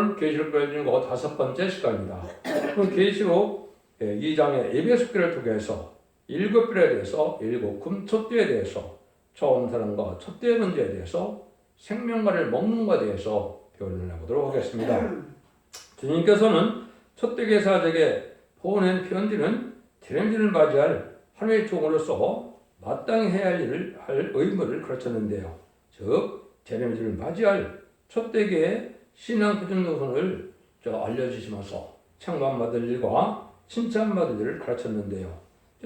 오늘은 계시록 배워주는 거 5번째 시간입니다. 그럼 계시록 2장의 예배석기를 통해서 7별에 대해서 7금 첫째에 대해서 처음 사람과 첫째 문제에 대해서 생명과를 먹는 것에 대해서 표현을 해보도록 하겠습니다. 주님께서는 첫째 계사적에 보낸 편지는 재림절을 맞이할 하나님의 종으로서 마땅히 해야 할 일을 할 의무를 가르쳤는데요. 즉 재림절을 맞이할 첫째의 신앙 표준도선을 알려주시면서 칭찬받을 일과 칭찬받을 일을 가르쳤는데요.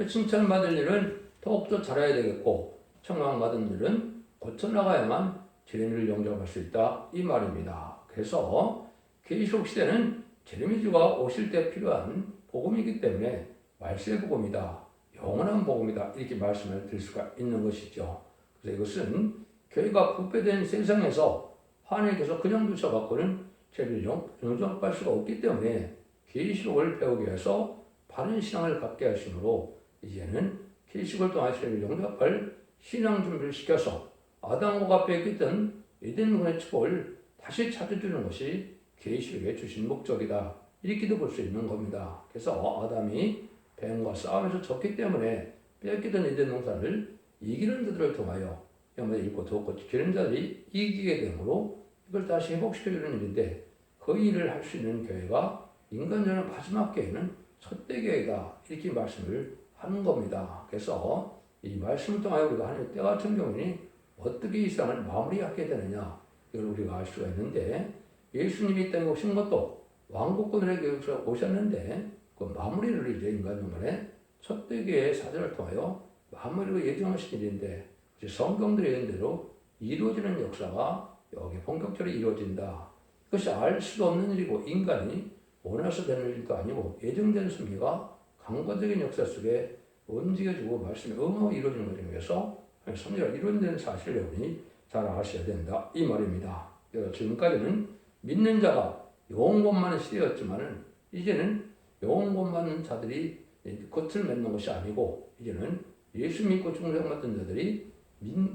칭찬받을 일은 더욱더 잘해야 되겠고 칭찬받은 일은 고쳐나가야만 재림을 영접할 수 있다 이 말입니다. 그래서 계시록 시대는 재림주가 오실 때 필요한 복음이기 때문에 말세의 복음이다, 영원한 복음이다 이렇게 말씀을 드릴 수가 있는 것이죠. 그래서 이것은 교회가 부패된 세상에서 하나님께서 그냥 두셔갖고는 재림을 영접할 수가 없기 때문에 계시록을 배우기 위해서 바른 신앙을 갖게 하심으로 이제는 계시록을 통해 재림을 영접할 신앙 준비를 시켜서 아담과 뺏겼던 에덴문의 축복을 다시 찾아주는 것이 계시록에 주신 목적이다 이렇게도 볼 수 있는 겁니다. 그래서 아담이 뱀과 싸움에서 졌기 때문에 뺏기던 에덴 동산을 이기는 자들을 통하여 영원히 읽고 돕고 지키는 자들이 이기게 되므로 이걸 다시 회복시켜주는 일인데 그 일을 할 수 있는 교회가 인간전의 마지막 교회는 첫대 교회다 이렇게 말씀을 하는 겁니다. 그래서 이 말씀을 통하여 우리가 하나님의 때 같은 경우니 어떻게 이 세상을 마무리하게 되느냐 이걸 우리가 알 수가 있는데 예수님이 이 땅에 오신 것도 왕국권에게 오셨는데 그 마무리를 이제 인간중간에 첫대 교회의 사절을 통하여 마무리를 예정하신 일인데 성경들의 예언대로 이루어지는 역사가 여기 본격적으로 이루어진다. 그것이 알 수도 없는 일이고 인간이 원해서 되는 일도 아니고 예정된 섭리가 강과적인 역사 속에 움직여지고 말씀이 응하고 이루어지는 것에 의해서 섭리가 이루어지는 사실을 여러분이 잘 아셔야 된다 이 말입니다. 지금까지는 믿는 자가 영원권만은 시대였지만은 이제는 영원권만은 자들이 겉을 맺는 것이 아니고 이제는 예수 믿고 충성받던 자들이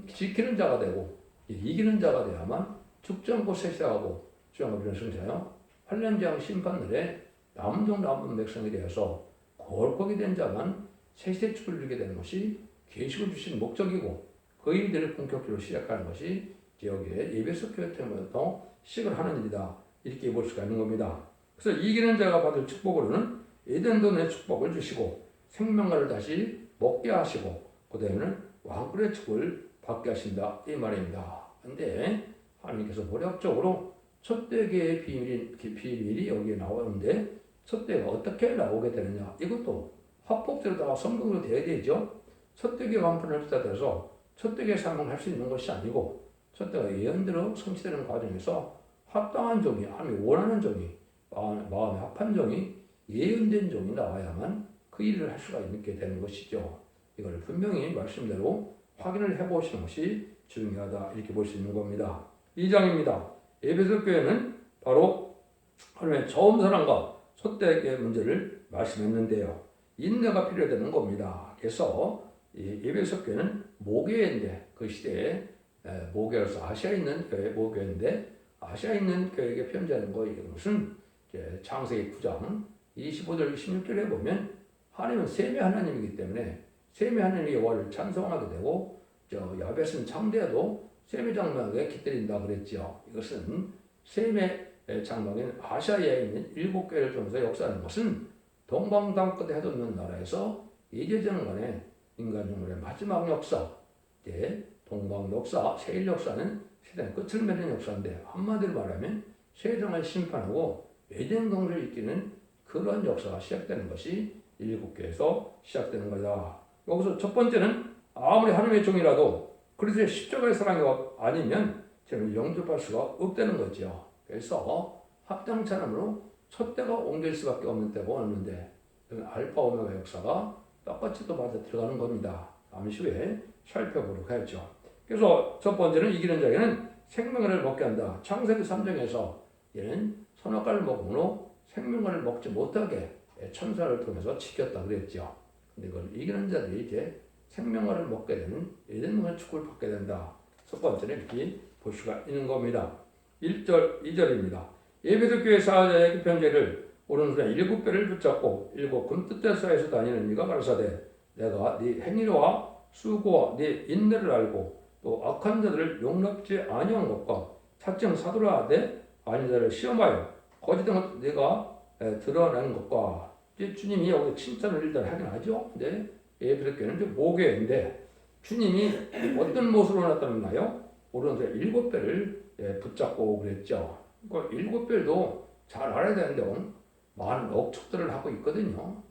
지키는 자가 되고 이기는 자가 되야만 죽정고 세세하고 주장하는 승자요 환란장 심판날에 남은 백성에 대해서 거룩하게 된 자만 세세축을 누리게 되는 것이 계시를 주신 목적이고 그 일들을 본격적으로 시작하는 것이 여기에 예배석 교회부터 시작을 하는 일이다 이렇게 볼 수가 있는 겁니다. 그래서 이기는 자가 받을 축복으로는 에덴돈의 축복을 주시고 생명과를 다시 먹게 하시고 그 다음에는 왕권의 축복을 받게 하신다 이 말입니다. 그런데 하나님께서 모략적으로 첫대계의 비밀이 여기에 나오는데 첫대가 어떻게 나오게 되느냐 이것도 합법대로다가 성경으로 돼야 되죠. 첫대계 완판을 시작해서 첫대계 사명을 할 수 있는 것이 아니고 첫대가 예언대로 성취되는 과정에서 합당한 종이 하나님이 원하는 종이 마음에 합한 종이 예언된 종이 나와야만 그 일을 할 수가 있게 되는 것이죠. 이걸 분명히 말씀대로 확인을 해보시는 것이 중요하다 이렇게 볼 수 있는 겁니다. 2장입니다. 에베소 교회는 바로 하나님의 처음 사랑과 첫대의 문제를 말씀했는데요. 인내가 필요되는 겁니다. 그래서 이 에베소 교회는 모교회인데 그 시대에 모교로서 아시아에 있는 교회 모교회인데 아시아에 있는 교회에게 편지하는 것은 창세기 9장 25절 26절에 보면 하나님은 세미 하나님이기 때문에 세미 하나님의 여호와를 찬송하게 되고 야벳은 창대해도 셈의 장막에 깃들인다 그랬죠. 이것은 셈의 장막인 아시아에 있는 7교회를 통해서 역사하는 것은 동방당끝에 해돋는 나라에서 이제정간의 인간중물의 마지막 역사, 동방 역사, 세일 역사는 세상의 끝을 맺는 역사인데 한마디로 말하면 세상을 심판하고 에덴 동산을 이끄는 그런 역사가 시작되는 것이 7교회에서 시작되는 거다. 여기서 첫 번째는 아무리 하나님의 종이라도 그리스도의 십자가의 사랑이 아니면 저는 영접할 수가 없다는 거죠. 그래서 합당치 않음으로 첫대가 옮길 수밖에 없는 때가 오는데 알파 오메가 역사가 똑같이 또 맞아 들어가는 겁니다. 잠시 후에 살펴보도록 하죠. 그래서 첫 번째는 이기는 자에게는 생명을 먹게 한다. 창세기 3장에서 얘는 선악과를 먹음으로 생명을 먹지 못하게 천사를 통해서 지켰다 그랬죠. 근데 그걸 이기는 자들이 이제 생명과를 먹게 되는 에덴문의 축복을 받게 된다. 첫 번째는 이렇게 볼 수가 있는 겁니다. 1절, 2절입니다. 예배도 교회 사자의 편제를 오른손에 7배를 붙잡고 7 금뜻대 쌓여서 다니는 네가 가라사대 내가 네 행위와 수고와 네 인내를 알고 또 악한 자들을 용납지 아니한 것과 차증 사도라 하되 아닌 자를 시험하여 거짓된 것 네가 드러낸 것과 이제 주님이 여기 칭찬을 일단 하긴 하죠. 근데 예배도 교회는 이제 모교인데 주님이 어떤 모습으로 나타났나요? 오른손에 7배를 붙잡고 그랬죠. 그러니까 7별도 잘 알아야 되는데 많은 억측들을 하고 있거든요.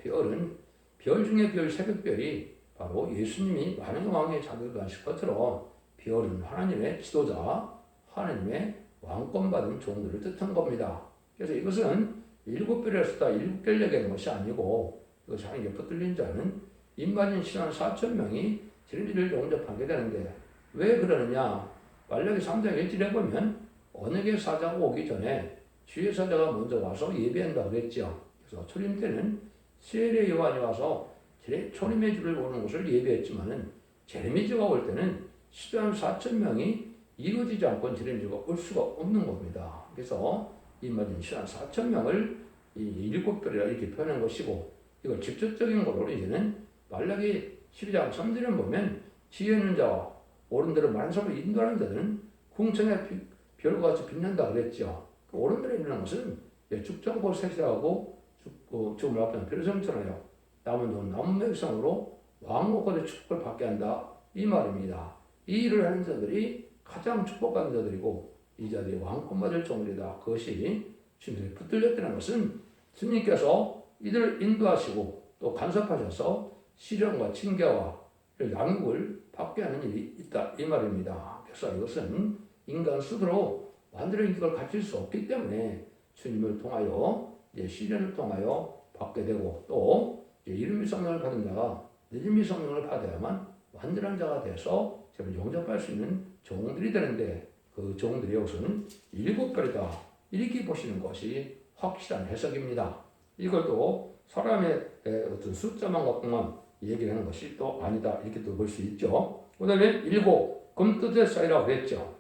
별 중에 별 새벽별이 바로 예수님이 많은 왕의 자들을 하실 것처럼 별은 하나님의 지도자, 하나님의 왕권 받은 종들을 뜻한 겁니다. 그래서 이것은 7별에서 다 7별 얘기하는 것이 아니고 이것이 하나님께 붙들린 자는 인간인 신한 4,000명이 진리를 영접하게 되는데 왜 그러느냐? 말라기 3장 1절에 보면 언약의 사자가 오기 전에 주의 사자가 먼저 와서 예배한다고 그랬죠. 그래서 초림 때는 시엘의 요한이 와서 초림의 주를 오는 것을 예배했지만은 제레미지가 올 때는 시대한 4,000명이 이루어지지 않고 제레미지가 올 수가 없는 겁니다. 그래서 이 말인 시대한 4,000명을 이 7별이라 이렇게 표현한 것이고 이걸 직접적인 걸로 이제는 말라기 12장 3절에 보면 지혜 있는 자와 옳은 대로 많은 사람을 인도하는 자들은 궁창의 별같이 빛난다 그랬죠. 오른들에 있는 것은 죽전고 세세하고 죽음을 앞에 별성처럼요. 남은 남은 백성으로 왕국과의 축복을 받게 한다 이 말입니다. 이 일을 하는 자들이 가장 축복받는 자들이고 이 자들이 왕권 받을 종들이다. 그것이 주님께 붙들렸다는 것은 주님께서 이들을 인도하시고 또 간섭하셔서 시련과 징계와 양육을 받게 하는 일이 있다 이 말입니다. 그래서 이것은 인간 스스로 완전히 이걸 가질 수 없기 때문에 주님을 통하여 시련을 통하여 받게 되고 또 이름의 성령을 받은 자가 믿음의 성령을 받아야만 완전한 자가 돼서 영접할 수 있는 종들이 되는데 그 종들이 여기서는 7별이다 이렇게 보시는 것이 확실한 해석입니다. 이걸 또 사람의 어떤 숫자만 갖고만 얘기하는 것이 또 아니다 이렇게 또 볼 수 있죠. 그 다음에 7 금뜻의 쌓이라고 그랬죠.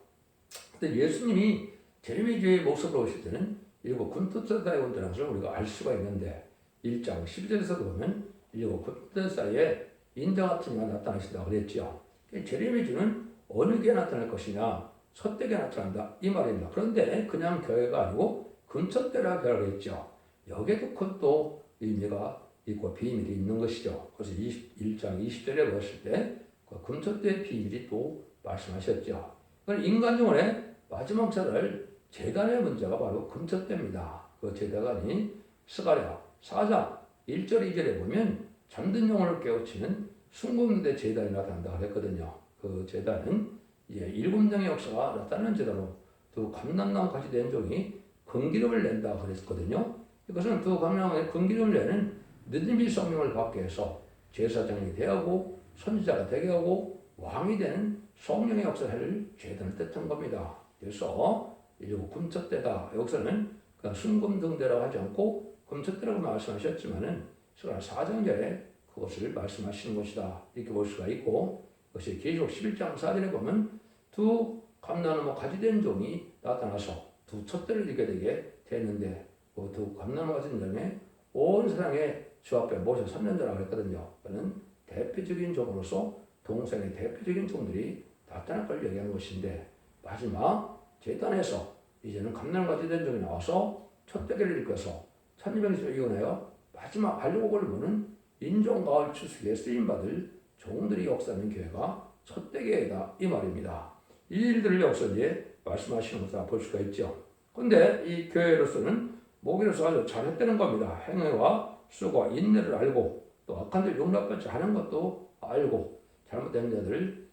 근데 예수님이 제레미야의 모습으로 오실 때는 7 금뜻의 쌓이에 온다는 것을 우리가 알 수가 있는데 1장 12절에서도 보면 7 금뜻의 쌓이에 인자 같은 이가 나타나신다고 그랬죠. 제레미야는 어느 게 나타날 것이냐 첫 때에 나타난다 이 말입니다. 그런데 그냥 교회가 아니고 금첫대라 교회라고 했죠. 여기에도 큰 또 의미가 있고 비밀이 있는 것이죠. 그래서 1장 20절에 보았을 때 그 금첫대의 비밀이 또 말씀하셨죠. 인간 영혼의 마지막 자를 제단의 문제가 바로 금첫대입니다. 그 제단이 스가랴 4장 1절 2절에 보면 잠든 영혼을 깨우치는 순금대 제단이 나타난다고 했거든요. 그 제단은 이제 7명의 역사가 나타나는 제단으로 두 감람나무 같이 된 종이 금기름을 낸다고 그랬거든요. 이것은 두 감람나무의 금기름을 내는 느드미 성령을 받게 해서 제사장이 되고 선지자가 되게 하고 왕이 되는 성령의 역사를 제단을 뜻한 겁니다. 그래서 일곱 금첫대다. 여기서는 그냥 순금등대라고 하지 않고 금첫대라고 말씀하셨지만은 4장절에 그것을 말씀하시는 것이다. 이렇게 볼 수가 있고 그것이 계시록 11장 4절에 보면 두 감나무 가지된 종이 나타나서 두 촛대를 이게 되게 되는데 그 두 감나무 가진 종에 온 세상의 주 앞에 모셔 3년자라고 했거든요. 그는 대표적인 종으로서 동생의 대표적인 종들이 나타날 걸 얘기하는 것인데 마지막 제단에서 이제는 감남같이 된 종이 나와서 촛대기를 일궈서 1200을 이혼하여 마지막 알곡을 보는 인종가을 추수에 쓰임받을 종들이 역사하는 교회가 촛대기이다 이 말입니다. 이 일들을 여기서 이제 말씀하시는 것을 볼 수가 있죠. 그런데 이 교회로서는 목회로서 아주 잘했다는 겁니다. 행위와 수고와 인내를 알고 또 악한 들 용납하지 않은 것도 알고 잘못된 자들을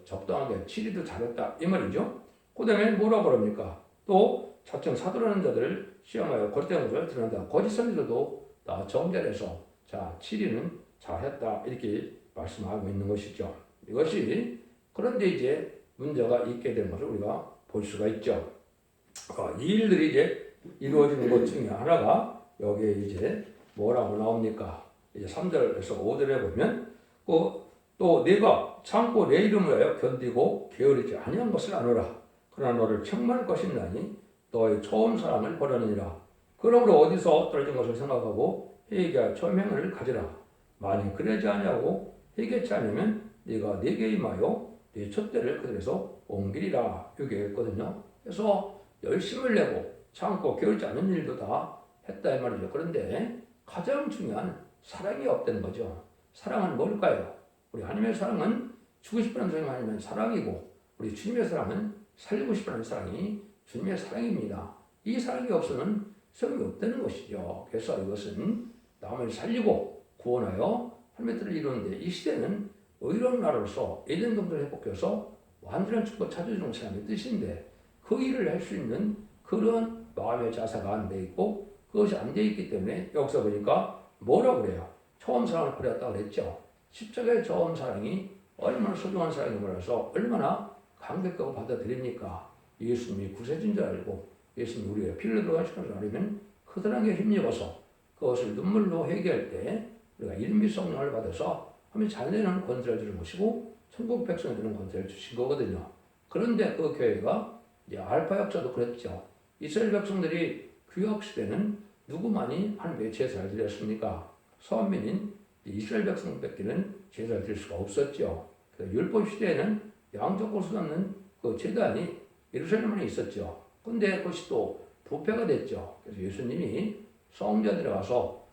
적당하게 치리도 잘했다 이 말이죠. 그 다음에 뭐라고 그럽니까? 또 자칭 사도라는 자들을 시험하여 거짓된 것을 드러낸다. 거짓 선지자도 다 정결해서 치리는 잘했다 이렇게 말씀하고 있는 것이죠. 이것이 그런데 이제 문제가 있게 되는 것을 우리가 볼 수가 있죠. 이 일들이 이제 이루어지는 것 중에 하나가 여기에 이제 뭐라고 나옵니까? 이제 3절에서 5절에 보면 또 네가 참고 내 이름을 하여 견디고 게으르지 아니한 것을 아노라. 그러나 너를 책망할 것이 있나니 너의 처음 사랑을 버려느니라. 그러므로 어디서 떨어진 것을 생각하고 회개하여 처음 행을 가지라. 만일 그러지 아니하고 회개치 않으면 네가 내게 임하여 네 촛대를 그들에서 옮기리라. 이게 있거든요. 그래서 열심을 내고 참고 게으르지 않은 일도 다 했다 이 말이죠. 그런데 가장 중요한 사랑이 없다는 거죠. 사랑은 뭘까요? 우리 하나님의 사랑은 주고 싶어하는 사랑이 아니면 사랑이고, 우리 주님의 사랑은 살리고 싶어하는 사랑이 주님의 사랑입니다. 이 사랑이 없으면 소용이 없다는 것이죠. 그래서 이것은 남을 살리고 구원하여 하나님의 뜻을 이루는데, 이 시대는 의로운 나라로서 에덴 동산을 회복해서 완전한 축복 찾아주는 사람의 뜻인데, 그 일을 할 수 있는 그런 마음의 자세가 안 돼 있고 그것이 안 돼 있기 때문에 여기서 보니까 뭐라고 그래요? 처음 사랑을 버렸다고 그랬죠. 십자가의 처음 사랑이 얼마나 소중한 사랑이 몰라서 얼마나 감격하고 받아들입니까? 예수님이 구세주인 줄 알고 예수님이 우리의 피를 들어가시는 줄 알면 그 사랑에 힘입어서 그것을 눈물로 회개할 때 우리가 이름이 성령을 받아서 하면 자녀는 권세를 주는 것이고 천국 백성들은 권세를 주신 거거든요. 그런데 그 교회가 이제 알파 역사도 그랬죠. 이스라엘 백성들이 구약 시대는 누구만이 하나님께 제사를 드렸습니까? 선민인 이스라엘 백성밖에는 제사를 드릴 수가 없었죠. 율법 시대에는 양적을 쏟는 그 제단이 예루살렘에 있었죠. 근데 그것이 또 부패가 됐죠. 그래서 예수님이 성전에 들어가서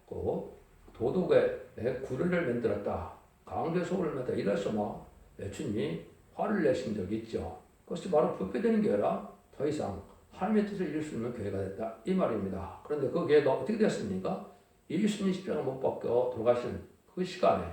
그 도둑의 구르를 만들었다. 강제 소를 만들었다. 이래서 예수님이 화를 내신 적이 있죠. 그것이 바로 부패되는 게 아니라 더 이상 하나님의 뜻을 이룰 수 있는 교회가 됐다. 이 말입니다. 그런데 그 교회가 어떻게 됐습니까? 예수님 십자가 못 박혀 돌아가신 그 시간에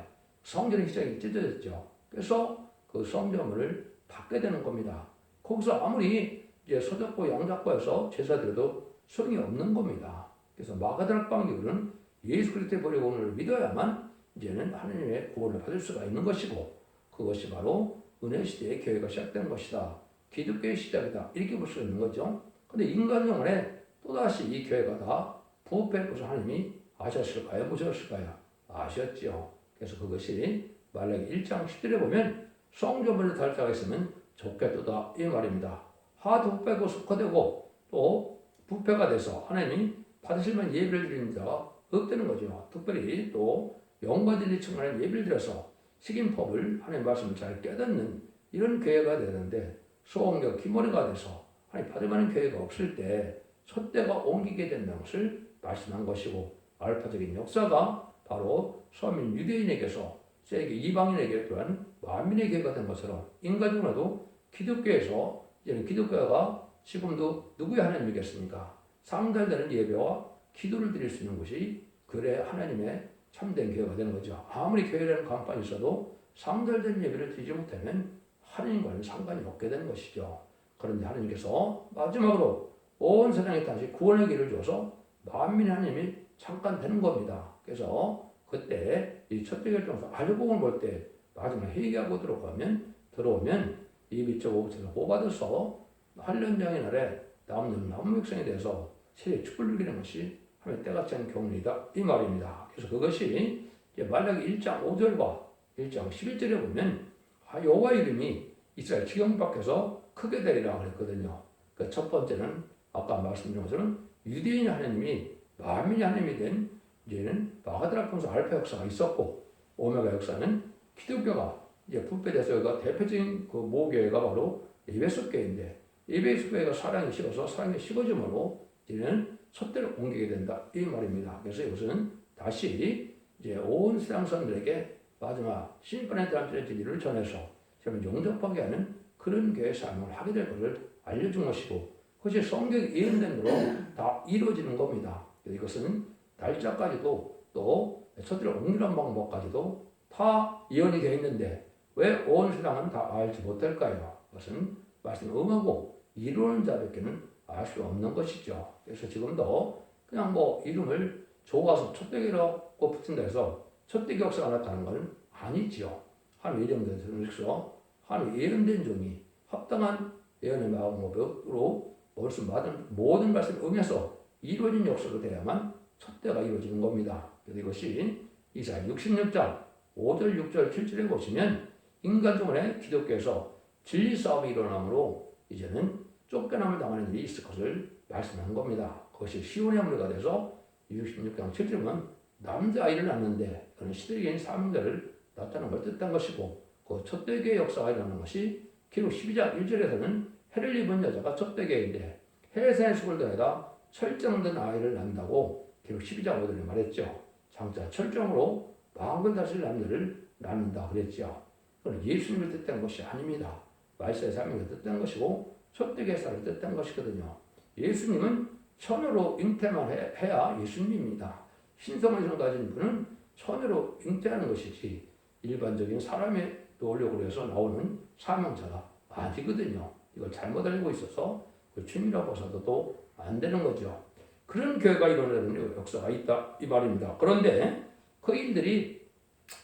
성전의 시작이 찢어졌죠. 그래서 그 성전을 닫게 되는 겁니다. 거기서 아무리 이제 서잡고 양잡고 해서 제사 드려도 소용이 없는 겁니다. 그래서 마가다락 방교는 예수 그리스도의 보혈을 믿어야만 이제는 하나님의 구원을 받을 수가 있는 것이고, 그것이 바로 은혜 시대의 교회가 시작된 것이다. 기독교의 시작이다. 이렇게 볼 수 있는 거죠. 근데 인간 영혼에 또다시 이 교회가 다 부패할 것을 하나님이 아셨을까요? 보셨을까요? 아셨죠. 그래서 그것이 말라기 1장 10절에 보면 성전문을 달 자가 있으면 좋겠도다 이 말입니다. 하도 부패고 속화되고 또 부패가 돼서 하나님이 받으실만 예배를 드리는 자가 없다는 거죠. 특별히 또 영과 진리 충만한 예배를 드려서 식인법을 하나님의 말씀을 잘 깨닫는 이런 교회가 되는데, 소원과 기머리가 돼서 하나님 받을 만한 교회가 없을 때 촛대가 옮기게 된다는 것을 말씀한 것이고, 알파적인 역사가 바로 서민 유대인에게서 세계 이방인에게 또한 만민의 교회가 된 것처럼 인간중에도 기독교에서 이제는 기독교가 지금도 누구의 하나님이겠습니까? 상달되는 예배와 기도를 드릴 수 있는 것이 그래 하나님의 참된 교회가 되는 거죠. 아무리 교회라는 간판이 있어도 상달된 예배를 드리지 못하면 하나님과는 상관이 없게 되는 것이죠. 그런데 하나님께서 마지막으로 온 세상에 다시 구원의 길을 줘서 만민의 하나님이 잠깐 되는 겁니다. 그래서 그때 이 첫째 결정서 알복을 볼 때 마지막 회개하고 들어오면 이 밑쪽 오브제를 보호받아서 한련장의 날에 남는 남은 백성에 대해서 세계 축복을 누리는 것이 하면 때같지 않은 경륜이다 이 말입니다. 그래서 그것이 말라기 1장 5절과 1장 11절에 보면 여호와 이름이 이스라엘 지경 밖에서 크게 되리라 그랬거든요. 그 첫 번째는 아까 말씀드린 것처럼 유대인 하나님이 만민의 하나님이 된 이제는 마가다락 통서 알파 역사가 있었고, 오메가 역사는 기독교가 이제 부패돼서 대표적인 그 모교회가 바로 에베소 교회인데, 에베소 교회가 사랑이 식어서 사랑이 식어짐으로 이제는 촛대를 옮기게 된다 이 말입니다. 그래서 이것은 다시 이제 온 세상 사람들에게 마지막 심판에 대한 진리를 전해서 저는 영접하게 하는 그런 교회 삶을 하게 될 것을 알려준 것이고, 그것이 성경에 예언된 대로 다 이루어지는 겁니다. 이것은 날짜까지도 또 촛대를 옮기는 방법까지도 다 예언이 되어 있는데 왜 온 세상은 다 알지 못할까요? 그것은 말씀 응하고 이루는 자밖에는 알 수 없는 것이죠. 그래서 지금도 그냥 이름을 좋아서 촛대기라고 붙인다 해서 촛대기 역사가 나타나는 건 아니지요. 하나님 예정된 성에서 하나님 예언된 종이 합당한 예언의 마음으로 말씀 받은 모든 말씀을 응해서 이루어진 역사가 돼야만 촛대가 이루어지는 겁니다. 그래서 이것이 이사야 66장 5절, 6절, 7절에 보시면 인간 중에 기독교에서 진리 싸움이 일어나므로 이제는 쫓겨남을 당하는 일이 있을 것을 말씀한 겁니다. 그것이 시온의 무리가 돼서 26장 7절은 남자아이를 낳는데 그는 시들기인 사명자를 나타내는 걸 뜻한 것이고 그 촛대교의 역사가 일어나는 것이 기록 12장 1절에서는 해를 입은 여자가 촛대교인데 해산의 수을 더해다 철정된 아이를 낳는다고 기록 12장 5절에 말했죠. 장차 철정으로 마음을 다스릴 남자를 낳는다 그랬죠. 그건 예수님을 뜻한 것이 아닙니다. 말세의 사명을 뜻한 것이고 촛대교의 사를 뜻한 것이거든요. 예수님은 처녀로 잉태만 해야 예수님입니다. 신성을 가진 분은 처녀로 잉태하는 것이지 일반적인 사람의 노력으로 해서 나오는 사명자가 아니거든요. 이걸 잘못 알고 있어서 그 주님이라고 봐서도 안 되는 거죠. 그런 교회가 일어나는 역사가 있다 이 말입니다. 그런데 그 일들이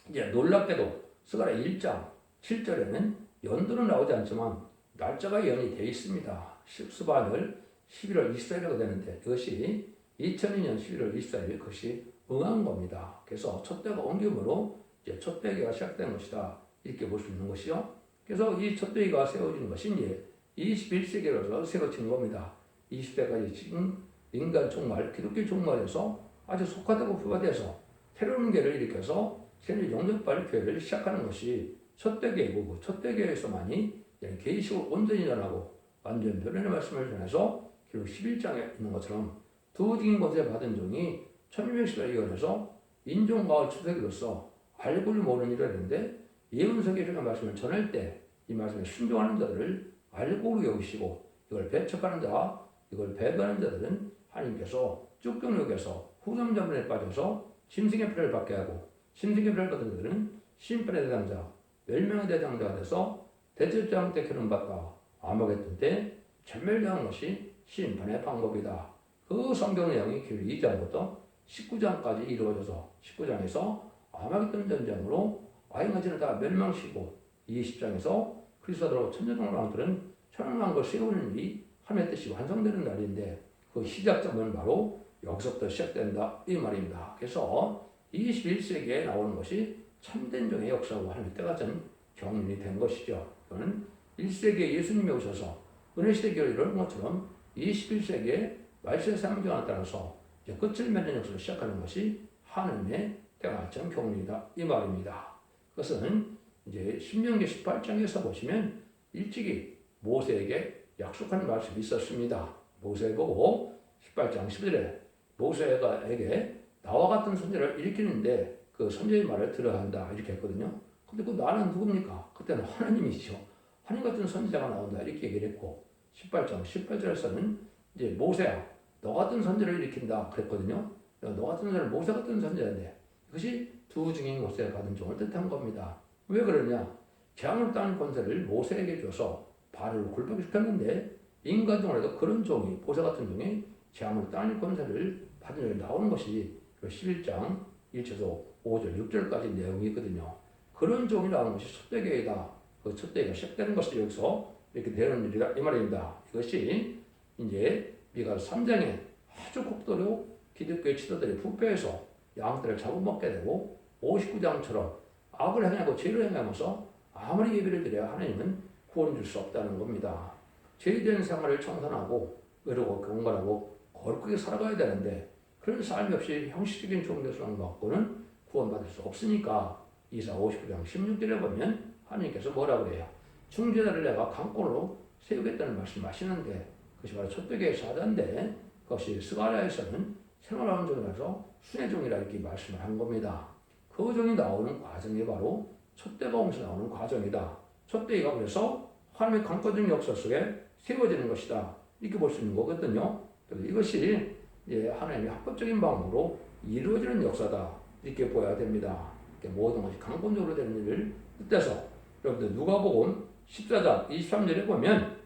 이제 놀랍게도 스가랴 1장 7절에는 연도는 나오지 않지만 날짜가 연이 되어 있습니다. 수반을 11월 24일이라고 되는데 이것이 2002년 11월 24일 그것이 응한 겁니다. 그래서 촛대가 옮김으로 이제 촛대기가 시작된 것이다 이렇게 볼 수 있는 것이요. 그래서 이 촛대기가 세워지는 것이 이제 21세기로서 세워진 겁니다. 20세까지 지금 인간 종말, 기독교 종말에서 아주 속화되고 부화돼서 새로운 교회를 일으켜서 새로운 영접받을 교회를 시작하는 것이 촛대교회고 촛대교회에서만이 계시를 온전히 전하고 완전 변론의 말씀을 전해서 기록 11장에 있는 것처럼 두 증인 권세 받은 종이 1600시를 이어내서 인종가을 추석으로서 알고를 모르는 일을 했는데 예언서기의 말씀을 전할 때 이 말씀에 순종하는 자들을 알고로 여기시고 이걸 배척하는 자, 이걸 배반하는 자들은 하나님께서 쭉쭉 여겨서 후점전에 빠져서 심승의 표를 받게 하고 심승의 표를 받은 자들은 심판의 대상자, 멸망의 대상자가 돼서 대제장 때 기름받다 암흑했던 때 전멸당한 것이 심판의 방법이다. 그 성경 내용이 기록 2장부터 19장까지 이루어져서 19장에서 아마겟돈 전쟁으로 아이가지를 다 멸망시키고 20장에서 그리스도로 천년왕 왕들은 천년왕국을 세우는 일이 하나님의 뜻이 완성되는 날인데 그 시작점은 바로 여기서부터 시작된다 이 말입니다. 그래서 21세기에 나오는 것이 참된 종의 역사고 하나님의 때가 전 경륜이 된 것이죠. 그는 1세기에 예수님이 오셔서 은혜시대 교회를 이루는 것처럼 21세기에 말세의 사명장에 따라서 이제 끝을 맺는 역사를 시작하는 것이 하나님의 때가 전 경륜이다 이 말입니다. 그것은 이제 신명기 18장에서 보시면 일찍이 모세에게 약속하는 말씀이 있었습니다. 모세 보고 18장 11절에 모세에게 나와 같은 선지자를 일으키는데 그 선지자의 말을 들어야 한다 이렇게 했거든요. 근데 그 나는 누굽니까? 그때는 하나님이시죠. 하나님 같은 선지자가 나온다 이렇게 얘기를 했고 18장 18절에서는 이제 모세야 너 같은 선지자를 일으킨다 그랬거든요. 너 같은 선지자는 모세 같은 선지자인데 이것이 두 증인 모세가 받은 종을 뜻한 겁니다. 왜 그러냐? 재앙을 따는 권세를 모세에게 줘서 바로를 굴복시켰는데 인간종으로도 그런 종이 모세 같은 종이 재앙을 따는 권세를 받은 종이 나오는 것이 11장 1절에서 5절 6절까지 내용이 있거든요. 그런 종이 나오는 것이 촛대교회다. 그 촛대교회가 시작되는 것이 여기서 이렇게 되는 일이다 이 말입니다. 이것이 이제 미가 3장에 아주 국도로 기독교의 지도들이 부패해서 양들을 잡아먹게 되고 59장처럼 악을 행하고 죄를 행하면서 아무리 예배를 드려야 하나님은 구원 줄 수 없다는 겁니다. 죄된 생활을 청산하고 의롭고 경건하고 거룩하게 살아가야 되는데 그런 삶이 없이 형식적인 종교성을 갖고는 구원받을 수 없으니까 이사 59장 16절에 보면 하나님께서 뭐라고 그래요? 중재자를 내가 강권으로 세우겠다는 말씀하시는데 그것이 바로 촛대교의 사자인데 그것이 스가랴에서는 생활하는 종이라서 순의 종이라 이렇게 말씀을 한 겁니다. 그 종이 나오는 과정이 바로 촛대가 오면서 나오는 과정이다. 촛대가 그래서 하나님의 강권적인 역사 속에 세워지는 것이다. 이렇게 볼 수 있는 거거든요. 그래서 이것이 하나님의 합법적인 방법으로 이루어지는 역사다. 이렇게 보아야 됩니다. 모든 것이 강권적으로 되는 일을 뜻해서 여러분들 누가복음 14장 23절에 보면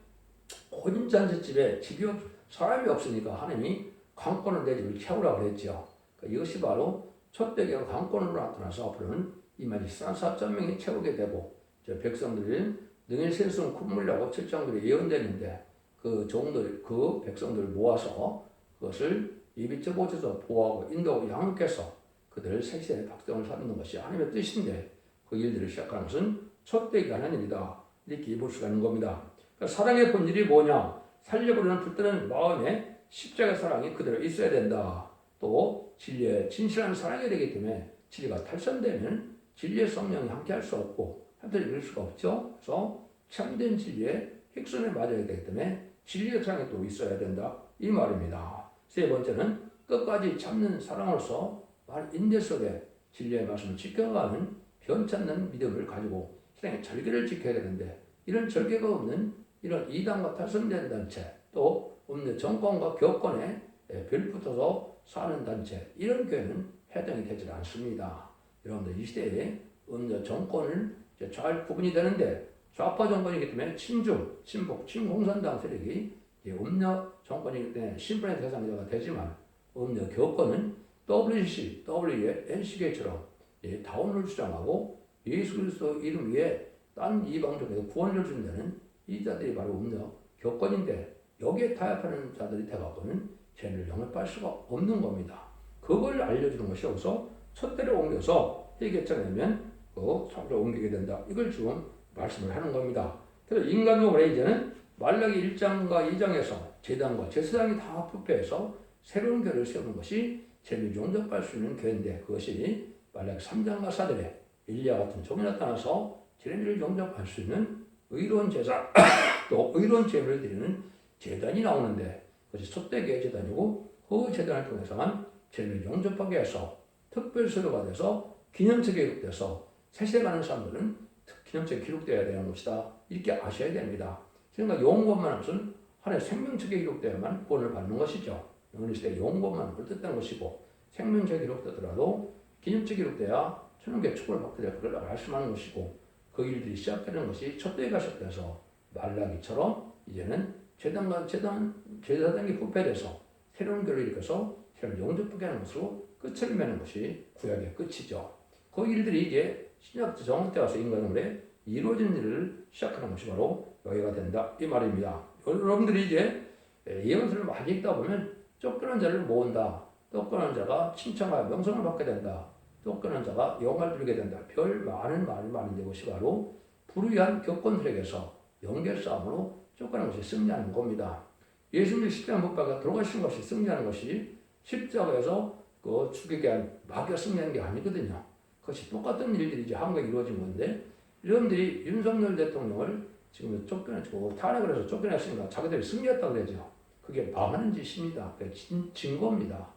온 잔치집에 사람이 없으니까 하나님이 강권을 내 집을 채우라고 그랬죠. 그러니까 이것이 바로 촛대교가 강권으로 나타나서 앞으로는 이 말이 4,400명이 채우게 되고 백성들은 능히 생수는 콧물이라고 7장들이 예언되는데 그 종들, 그 백성들을 모아서 그것을 이비적 곳에서 보호하고 인도하고 양육해서 그들을 색시의 박정을 삼는 것이 하나님의 뜻인데 그 일들을 시작하는 것은 촛대기가 하는 일이다. 이렇게 볼 수가 있는 겁니다. 그러니까 사랑의 본질이 뭐냐? 살려보려는 불타는 마음에 십자가 사랑이 그대로 있어야 된다. 또 진리에 진실한 사랑이 되기 때문에 진리가 탈선되면 진리의 성령이 함께할 수 없고 함께 이룰 수가 없죠. 그래서 참된 진리의 핵심을 맞아야 되기 때문에 진리의 사랑이 또 있어야 된다 이 말입니다. 세 번째는 끝까지 참는 사랑으로서 인내 속에 진리의 말씀을 지켜가는 변찮는 믿음을 가지고 세상의 절개를 지켜야 되는데 이런 절개가 없는 이런 이단과 탈선된 단체 또 없는 정권과 교권에 별붙어서 사는 단체 이런 교회는 해당이 되지 않습니다. 여러분들 이 시대에 없는 정권을 잘 구분이 되는데 좌파 정권이기 때문에 친중, 친북, 친공산당 세력이 음녀 정권이기 때문에 심판의 대상자가 되지만 음녀 교권은 WC, W의 NC교회처럼 다운을 주장하고 예수 그리스도 이름 위에 딴 이방족에서 구원을 준다는 이 자들이 바로 음녀 교권인데 여기에 타협하는 자들이 돼갖고는 죄를 영접할 수가 없는 겁니다. 그걸 알려주는 것이 여기서 촛대를 옮겨서 회개장이면 참으로 옮기게 된다. 이걸 지금 말씀을 하는 겁니다. 그래서 인간적으로 이제는 말라기 1장과 2장에서 제단과 제사장이 다 부패해서 새로운 교회를 세우는 것이 죄를 용접할 수 있는 교회인데 그것이 말라기 3장과 4절에 엘리야 같은 종이 나타나서 죄를 용접할 수 있는 의로운 제사 또 의로운 제물을 드리는 제단이 나오는데 그것이 촛대교회 제단이고 그 제단을 통해서만 죄를 용접하게 해서 특별서류가 돼서 기념책에 기록돼서 세세가는 사람들은 기념책에 기록되어야 되는 것이다. 이렇게 아셔야 됩니다. 그러니까 용법만 무슨 하나의 생명책에 기록되어야만 구원을 받는 것이죠. 영원히 시대 용법만 뜻하는 것이고 생명책에 기록되더라도 기념책에 기록돼야 천국의 축복을 받게 될 것을 말씀하는 것이고 그 일들이 시작되는 것이 촛대가 시작돼서 말라기처럼 이제는 제사장이 부패돼서 새로운 교회를 일으켜서 새로운 영접하게 하는 것으로 끝을 맺는 것이 구약의 끝이죠. 그 일들이 이제 신약 정원 때 와서 인간으로 이루어진 일을 시작하는 것이 바로 여기가 된다 이 말입니다. 여러분들이 이제 예언서를 많이 읽다 보면 쫓겨난 자를 모은다. 쫓겨난 자가 칭찬과 명성을 받게 된다. 쫓겨난 자가 영광을 누리게 된다. 별 많은 말이 많은데 그것이 바로 불의한 교권들에게서 연결 싸움으로 쫓겨난 것이 승리하는 겁니다. 예수님이 십자가 못 박아 돌아가신 것이 승리하는 것이 십자가에서 그 죽이게 한 마귀가 승리하는 게 아니거든요. 그것이 똑같은 일들이 이제 한국에 이루어진 건데 여러분들이 윤석열 대통령을 지금 쫓겨내고 탄핵을 해서 쫓겨냈으니까 자기들이 승리했다고 그러죠. 그게 망하는 짓입니다. 그게 증거입니다.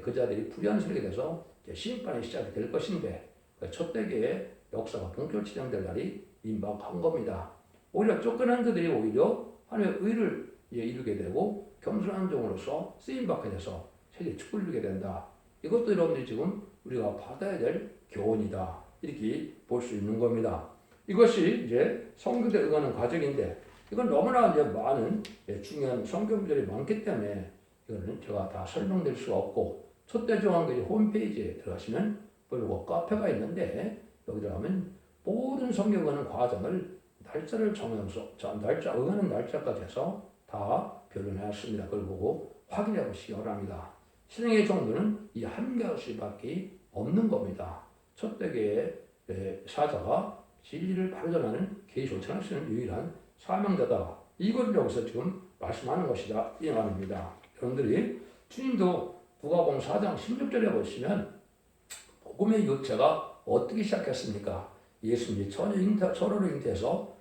그 자들이 불의한 세력에 대해서 심판이 시작이 될 것인데 촛대교의 역사가 본격적으로 진행될 날이 임박한 겁니다. 오히려 쫓겨난 그들이 오히려 하나님의 의를 이루게 되고 겸손한 종으로서 쓰임받게 돼서 세계 축복을 이루게 된다. 이것도 여러분들이 지금 우리가 받아야 될 교훈이다. 이렇게 볼 수 있는 겁니다. 이것이 이제 성경에 응하는 과정인데 이건 너무나 이제 많은 중요한 성경들이 많기 때문에 이거는 제가 다 설명드릴 수가 없고 촛대중앙교회 홈페이지에 들어가시면 블로그 카페가 있는데 여기 들어가면 모든 성경 응하는 과정을 날짜를 정해서 날짜 응하는 날짜까지 해서 다 표현하였습니다. 그걸 보고 확인해 보시기 바랍니다. 신앙의 정도는 이 한 가지밖에 없는 겁니다. 촛대교의 사자가 진리를 바로 전하는 계시 조찬할 수 있는 유일한 사명자다. 이걸 여기서 지금 말씀하는 것이다. 이 말입니다. 여러분들이 주님도 누가복음 4장 16절에 보시면 복음의 유체가 어떻게 시작했습니까? 예수님이 처녀로 잉태해서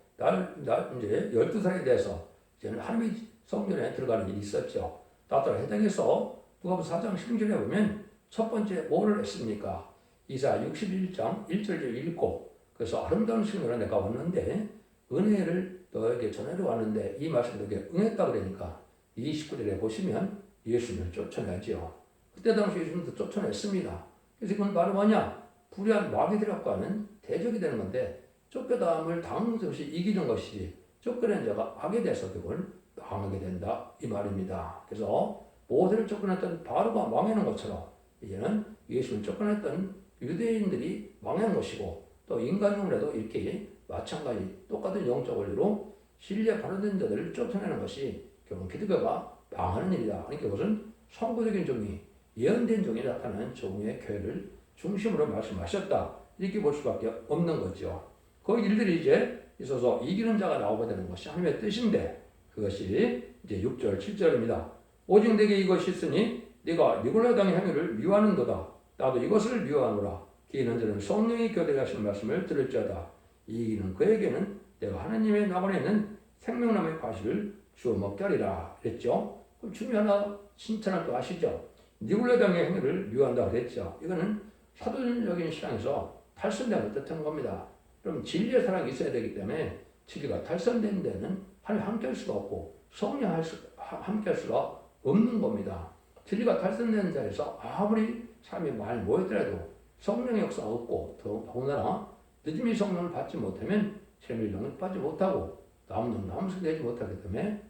이제 12살이 돼서 이제는 하나님의 성전에 들어가는 일이 있었죠. 따라 해당해서 누가복음 4장 16절에 보면 첫 번째 뭐를 했습니까? 이사 61장 1절을 읽고 그래서 아름다운 신으로 내가 왔는데 은혜를 너에게 전하러 왔는데 이 말씀 너에게 응했다 그러니까 29절에 보시면 예수님을 쫓아내지요. 그때 당시 예수님도 쫓아냈습니다. 그래서 이건 바로 뭐냐? 불의한 마귀들과는 대적이 되는 건데 쫓겨남을 당하는 것이 이기는 것이지 쫓겨낸 자가 악에 대해서 그걸 망하게 된다 이 말입니다. 그래서 모세를 쫓겨냈던 바로가 망하는 것처럼 이제는 예수를 쫓겨냈던 유대인들이 망하는 것이고 또 인간용으로도 이렇게 마찬가지 똑같은 영적 원리로 신뢰 바로된 자들을 쫓아내는 것이 결국 기독교가 망하는 일이다. 그러니까 이것은 선구적인 종이 예언된 종이 나타나는 종의 교회를 중심으로 말씀하셨다. 이렇게 볼 수밖에 없는 거죠. 그 일들이 이제 있어서 이기는 자가 나오게 되는 것이 하나님의 뜻인데 그것이 이제 6절, 7절입니다. 오직 내게 이것이 있으니 네가 니골라 당의 행위를 미워하는도다. 나도 이것을 미워하노라. 기이는 자는 성령이 교대하시는 말씀을 들을지어다. 이기는 그에게는 내가 하나님의 나번에 있는 생명나무의 과실을 주어 먹게 하리라 그랬죠. 그럼 중요한 칭찬을 또 아시죠? 니골라 당의 행위를 미워한다 그랬죠. 이거는 사도적인 신앙에서 탈선되는 뜻한 겁니다. 그럼 진리의 사랑이 있어야 되기 때문에 진리가 탈선된 데는 하나님 함께 할 수가 없고 성령 함께 할 수가 없는 겁니다. 진리가 탈선된 자리에서 아무리 사람이 많이 모였더라도 성령의 역사가 없고 더군다나 늦음이 성령을 받지 못하면 재미를 영접하지 못하고 남는 남수되지 못하기 때문에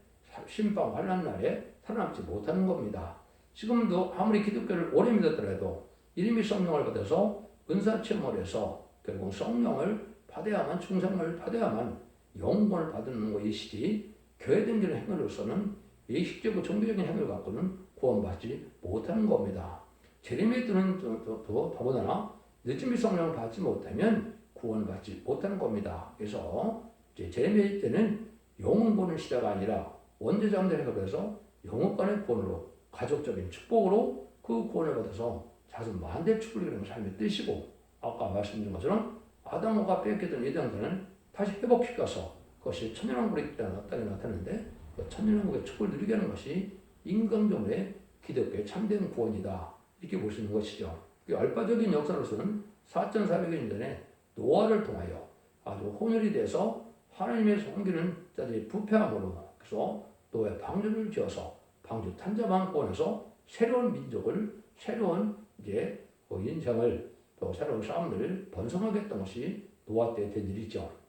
심판 환난 날에 살아남지 못하는 겁니다. 지금도 아무리 기독교를 오래 믿었더라도 이름이 성령을 받아서 은사 체험을 해서 결국 성령을 받아야만 충성을 받아야만 영권을 받는 것이지 교회적인 행위로서는 의식적이고 종교적인 행위를 갖고는 구원받지 못하는 겁니다. 제레미야 때는 더군다나 늦음이 성령을 받지 못하면 구원받지 못하는 겁니다. 그래서 제레미야 때는 영혼 보는 시대가 아니라 원죄자들에게 그래서 영혼간의 구원으로 가족적인 축복으로 그 구원을 받아서 자손 만대 축복을 이루는 삶의 뜻이고 아까 말씀드린 것처럼 아담과 뺏겼던 예정자는 다시 회복시켜서 그것이 천년왕국의 땅에 나타나는데 그 천년왕국의 축복을 누리게 하는 것이 인간적으로의 기독교의 참된 구원이다. 이렇게 볼 수 있는 것이죠. 그 알파적인 역사로서는 4,400년 전에 노아를 통하여 아주 혼혈이 돼서 하나님의 섬기는 자들이 부패함으로 그래서 노아의 방주를 지어서 방주 탄자만 구원해서 새로운 민족을 새로운 이제 인생을 또 새로운 사람들을 번성하게 했던 것이 노아 때 된 일이죠.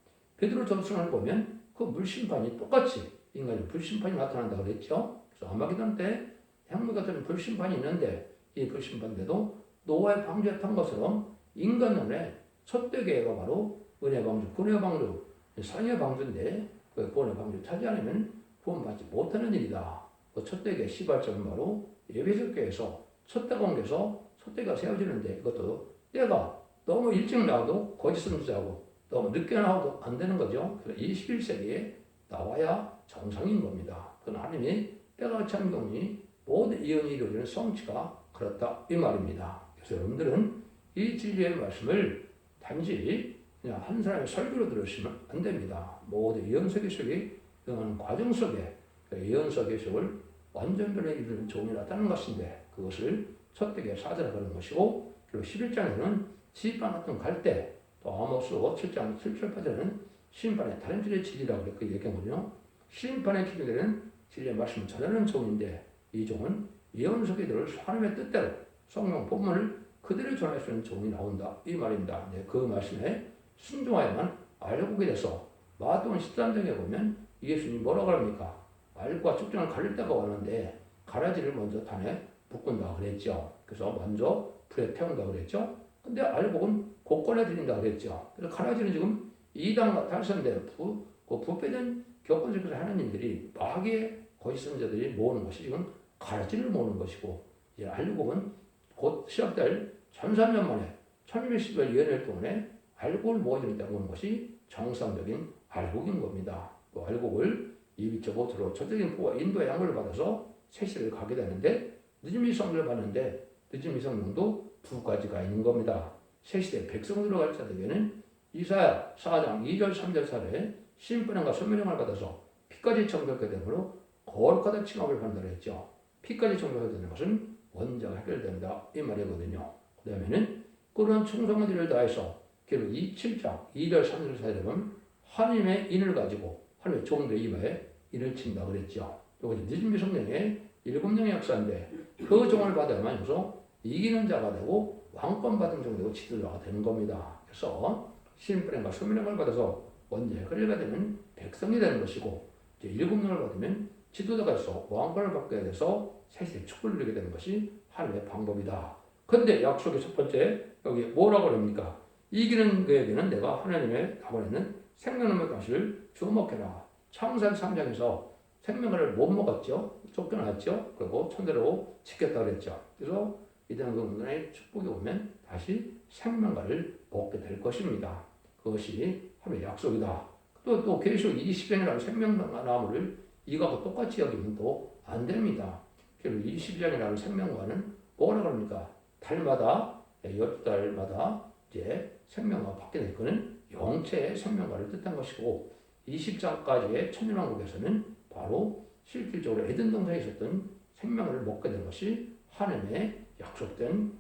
베드로 전서를 보면 그 물심판이 똑같이 인간의 불심판이 나타난다고 그랬죠. 그래서 아마게돈 때 핵무 같은 불심판이 있는데 이 불심판인데도 노아의 방주에 탄 것처럼 인간론의 첫대 계가 바로 은혜 방주, 구원의 방주, 상의 방주인데 그 구원의 방주 차지 않으면 구원받지 못하는 일이다. 그 첫대 계 시발점은 바로 에베소 교회에서 첫대 공개에서 첫대가 세워지는데 이것도 때가 너무 일찍 나와도 거짓 선지자고 너무 늦게 나와도 안 되는 거죠. 그래서 21세기에 나와야 정상인 겁니다. 그건 하나님이 때가 참경이 모든 예언이 이루어지는 성취가 그렇다 이 말입니다. 그래서 여러분들은 이 진리의 말씀을 단지 그냥 한 사람의 설교로 들으시면 안 됩니다. 모든 예언서 계시록이 응하는 과정 속에 그 예언서 계시록을 완전 변하게 이루는 종이 나타나는 것인데 그것을 첫대계 사자라 그러는 것이고 그리고 11장에는 지휘반 같은 갈 때 또 아모스 7장 7절 8절은 심판의 다른 줄의 진리라고 그렇게 얘기하거든요. 심판의 기준에는 진리의 말씀을 전하는 종인데 이 종은 예언 속에들 하나님의 뜻대로 성경 본문을 그대로 전할 수 있는 종이 나온다 이 말입니다. 네, 그 말씀에 순종하여만 알곡이 돼서 마태복음 13장에 보면 예수님이 뭐라고 합니까? 알과 쭉정을 가릴 때가 오는데 가라지를 먼저 탄에 볶은다 그랬죠. 그래서 먼저 불에 태운다 그랬죠. 근데 알곡은 곡간에 드린다 그랬죠. 그래서 가라지는 지금 이당과 탈선대 그 부패된 교권 속에서 하는 일들이 마귀의 거짓 선자들이 모으는 것이 지금 가라지를 모으는 것이고 이제 알곡은 곧 시작될 1300년 만에 1210여 연을 동안에 알곡을 모아준다고 하는 것이 정상적인 알곡인 겁니다. 또 알곡을 이비적 옷으로 전적인 부와 인도의 양을 받아서 세시를 가게 되는데 늦음이 성령을 받는데 늦음이 성령도 두 가지가 있는 겁니다. 세시대 백성으로 갈 자들에게는 이사야 4장 2절 3절 살에 심판과 소멸령을 받아서 피까지 정결하게 되므로 거룩하다 칭함을 받는다 했죠. 피까지 정결하게 되는 것은 원자가 해결된다 이 말이거든요. 그 다음에는 그런 충성한 일을 다해서 결국 7장 2절 3절 사이에 보면 하나님의 인을 가지고 하나님의 종들의 이마에 인을 친다 그랬죠. 이것이 늦은 성령의 7명의 역사인데 그 종을 받아야만 해서 이기는 자가 되고 왕권 받은 종 되고 지도자가 되는 겁니다. 그래서 심판과 소멸령을 받아서 원죄의 거리가 되는 백성이 되는 것이고 이제 7명을 받으면 지도자가 돼서 왕권을 받게 돼서 세세의 축복을 누리게 되는 것이 하나님의 방법이다. 근데 약속의 첫 번째 여기 뭐라고 합니까? 이기는 그에게는 내가 하나님의 나번에는 생명나무의 가시를 주어 먹게라. 창세기 3장에서 생명을 못 먹었죠. 쫓겨났죠. 그리고 천대로 지켰다 그랬죠. 그래서 이제는 그 문화의 축복이 오면 다시 생명과를 먹게 될 것입니다. 그것이 하나님의 약속이다. 또 계시록 20장이라는 생명나무를 이거하고 똑같이 여기면 또 안 됩니다. 그리고 22장이라는 생명과는 뭐라 그럽니까? 달마다 12달마다 이제 생명과 받게 될 거는 영체의 생명과를 뜻한 것이고 20장까지의 천년왕국에서는 바로 실질적으로 에덴 동산에 있었던 생명을 먹게 된 것이 하나님의 약속된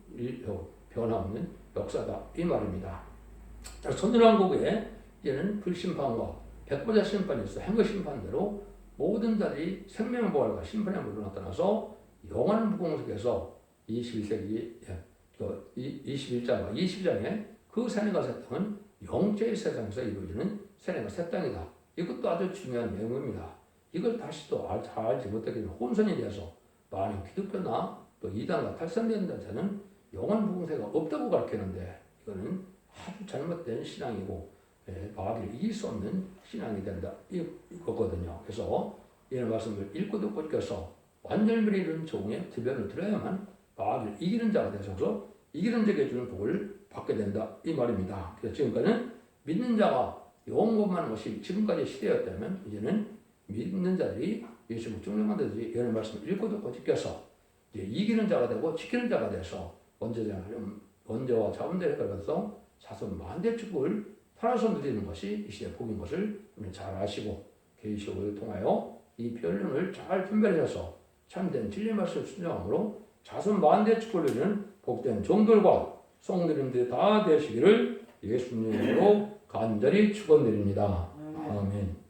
변함없는 역사다 이 말입니다. 천년왕국에 이제는 불심판과 백보자 심판이 있어 행거 심판대로 모든 자들이 생명의 부활과 심판의 물로 나타나서 영원한 무공속에서 21세기 21장과 20장에 그 세상과 새 땅은 영체의 세상에서 이루어지는 세상과 새 땅이다. 이것도 아주 중요한 내용입니다. 이걸 다시 또 잘 알지 못하게 혼선이 돼서 만약 기독교나 또 이단과 탈선된 자는 영원 무공세가 없다고 가르치는데 이거는 아주 잘못된 신앙이고 마귀를 이길 수 없는 신앙이 된다 이거거든요. 그래서 이런 말씀을 읽고 듣고 껴서 완전히 이룬 종의 대변을 들어야만 마귀를 이기는 자가 되셔서 이기는 자에게 주는 복을 받게 된다 이 말입니다. 그래서 지금까지는 믿는 자가 영원하는 것이 지금까지 시대였다면 이제는 믿는 자들이 예수를 증명하는 자들이 이런 말씀을 읽고 듣고 지켜서 이제 이기는 자가 되고 지키는 자가 돼서 원죄와 자본대를 걸어서 자손 만대 축복을 살아서 누리는 것이 이 시대의 복인 것을 잘 아시고 계시록을 통하여 이 변론을 잘 분별해서 참된 진리 말씀을 순종함으로 자손 만대 축복을 누리는 복된 종들과 성도님들이 다 되시기를 예수님으로 간절히 축원드립니다. 아멘.